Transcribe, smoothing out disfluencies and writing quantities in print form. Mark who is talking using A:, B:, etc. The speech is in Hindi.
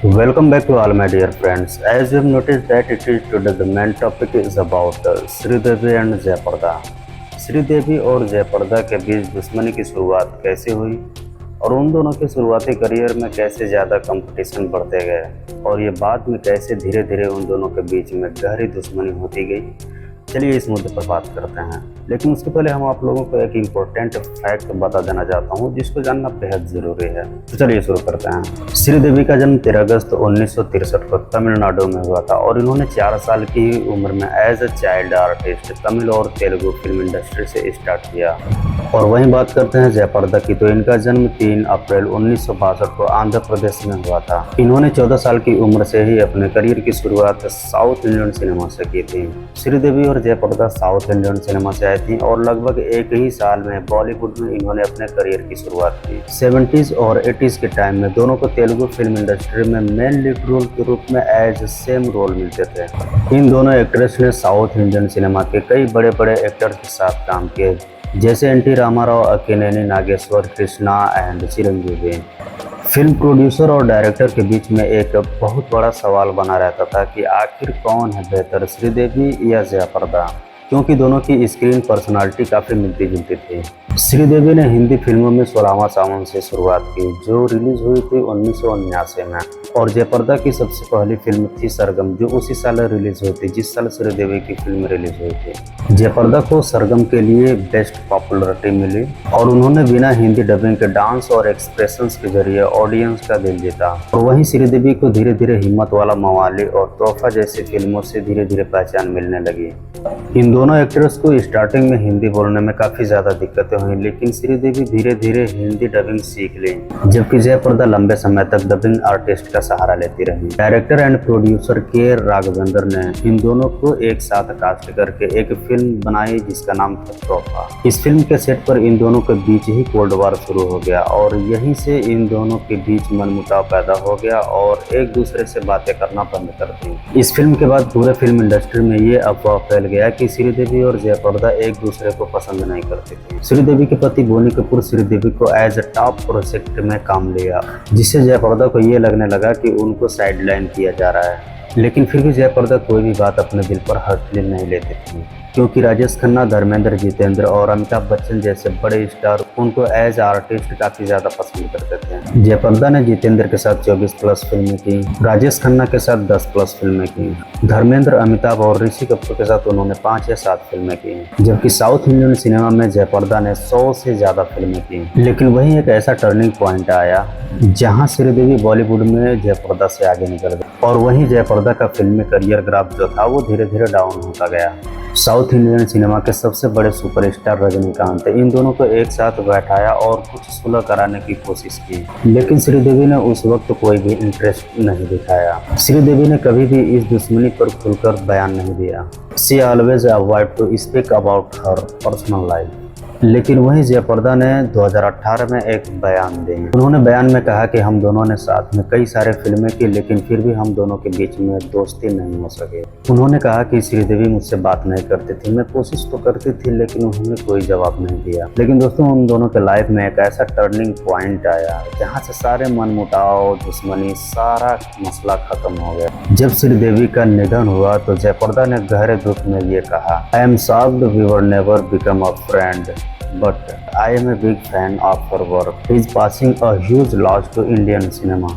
A: Welcome back to all my dear friends. As you have noticed that it is today the main topic is about Sridevi and Jaya Prada. Sridevi और जयप्रदा के बीच दुश्मनी की शुरुआत कैसे हुई और उन दोनों के शुरुआती करियर में कैसे ज़्यादा कंपटीशन बढ़ते गए और ये बाद में कैसे धीरे धीरे उन दोनों के बीच में गहरी दुश्मनी होती गई। चलिए इस मुद्दे पर बात करते हैं, लेकिन उसके पहले हम आप लोगों को एक इम्पोर्टेंट फैक्ट बता देना चाहता हूं जिसको जानना बेहद ज़रूरी है। तो चलिए शुरू करते हैं। श्रीदेवी का जन्म 13 अगस्त 1963 को तमिलनाडु में हुआ था और इन्होंने 4 साल की उम्र में as a child artist Tamil और तेलुगु फिल्म इंडस्ट्री से स्टार्ट किया। और वहीं बात करते हैं जयप्रदा की, तो इनका जन्म 3 अप्रैल 1962 को आंध्र प्रदेश में हुआ था। इन्होंने 14 साल की उम्र से ही अपने करियर की शुरुआत साउथ इंडियन सिनेमा से की थी। श्रीदेवी और जयप्रदा साउथ इंडियन सिनेमा से आई थी और लगभग एक ही साल में बॉलीवुड में इन्होंने अपने करियर की शुरुआत की। 70s और 80s के टाइम में दोनों को तेलुगु फिल्म इंडस्ट्री में मेन लीड रोल के रूप में एज सेम रोल मिलते थे। इन दोनों एक्ट्रेस ने साउथ इंडियन सिनेमा के कई बड़े बड़े एक्टर्स के साथ काम किए, जैसे NT Rama Rao, Akkineni Nageswara, Krishna and Chiranjeevi. Film producer और डायरेक्टर के बीच में एक बहुत बड़ा सवाल बना रहता था कि आखिर कौन है बेहतर, श्रीदेवी या जयप्रदा, क्योंकि दोनों की स्क्रीन पर्सनालिटी काफ़ी मिलती जुलती थी। श्रीदेवी ने हिंदी फिल्मों में 16वां सावन से शुरुआत की, जो रिलीज हुई थी 1979 में, और जयप्रदा की सबसे पहली फिल्म थी सरगम, जो उसी साल रिलीज हुई थी जिस साल श्रीदेवी की फिल्म रिलीज हुई थी। जयप्रदा को सरगम के लिए बेस्ट पॉपुलरिटी मिली और उन्होंने बिना हिंदी डबिंग के डांस और एक्सप्रेशंस के जरिए ऑडियंस का दिल जीता। और वहीं श्रीदेवी को धीरे धीरे हिम्मत वाला मवाली और तोहफा जैसी फिल्मों से धीरे धीरे पहचान मिलने लगी। इन दोनों एक्टर्स को स्टार्टिंग में हिंदी बोलने में काफ़ी ज़्यादा दिक्कतें हुई, लेकिन श्रीदेवी धीरे धीरे हिंदी डबिंग सीख ली, जबकि जयप्रदा लंबे समय तक डबिंग आर्टिस्ट का सहारा लेती रही। डायरेक्टर एंड प्रोड्यूसर के राघवेंद्र ने इन दोनों को एक साथ कास्ट करके एक फिल्म बनाई जिसका नाम था तोहफा। इस फिल्म के सेट पर इन दोनों के बीच ही कोल्ड वॉर शुरू हो गया और यहीं से इन दोनों के बीच मनमुटाव पैदा हो गया और एक दूसरे से बातें करना बंद कर दी। इस फिल्म के बाद पूरे फिल्म इंडस्ट्री में ये अफवाह फैल गया कि श्रीदेवी और जयप्रदा एक दूसरे को पसंद नहीं करती थी। श्रीदेवी के पति बोनी कपूर श्रीदेवी को एज ए टॉप प्रोजेक्ट में काम लिया, जिससे जयप्रदा को ये लगने लगा कि उनको साइडलाइन किया जा रहा है। लेकिन फिर भी जयप्रदा कोई भी बात अपने दिल पर हल्के नहीं लेती थी, क्योंकि राजेश खन्ना, धर्मेंद्र, जितेंद्र और अमिताभ बच्चन जैसे बड़े स्टार उनको एज आर्टिस्ट काफी ज्यादा पसंद करते थे। जयप्रदा ने जितेंद्र के साथ 24+ फिल्में की, राजेश खन्ना के साथ 10+ फिल्में की, धर्मेंद्र, अमिताभ और ऋषि कपूर के साथ उन्होंने 5 या 7 फिल्में की, जबकि साउथ इंडियन सिनेमा में जयप्रदा ने 100 से ज्यादा फिल्में की। लेकिन वहीं एक ऐसा टर्निंग पॉइंट आया जहां श्रीदेवी बॉलीवुड में जयप्रदा से आगे निकल गई और वहीं जयप्रदा का फिल्मी करियर ग्राफ जो था वो धीरे धीरे डाउन होता गया। साउथ इंडियन सिनेमा के सबसे बड़े सुपरस्टार रजनीकांत इन दोनों को एक साथ बैठाया और कुछ सुलह कराने की कोशिश की, लेकिन श्रीदेवी ने उस वक्त कोई भी इंटरेस्ट नहीं दिखाया। श्रीदेवी ने कभी भी इस दुश्मनी पर खुलकर बयान नहीं दिया। She always avoid to speak about her personal life. लेकिन वहीं जयप्रदा ने 2018 में एक बयान दिया। उन्होंने बयान में कहा कि हम दोनों ने साथ में कई सारे फिल्में की, लेकिन फिर भी हम दोनों के बीच में दोस्ती नहीं हो सके। उन्होंने कहा कि श्रीदेवी मुझसे बात नहीं करती थी, मैं कोशिश तो करती थी लेकिन उन्होंने कोई जवाब नहीं दिया। लेकिन दोस्तों, उन दोनों के लाइफ में एक ऐसा टर्निंग पॉइंट आया जहाँ से सारे मनमुटाव, दुश्मनी, सारा मसला खत्म हो गया। जब श्रीदेवी का निधन हुआ तो जयप्रदा ने गहरे दुख में ये कहा, I am sorry we were never become a friend, but I am a big fan of her work. He is passing a huge loss to Indian cinema.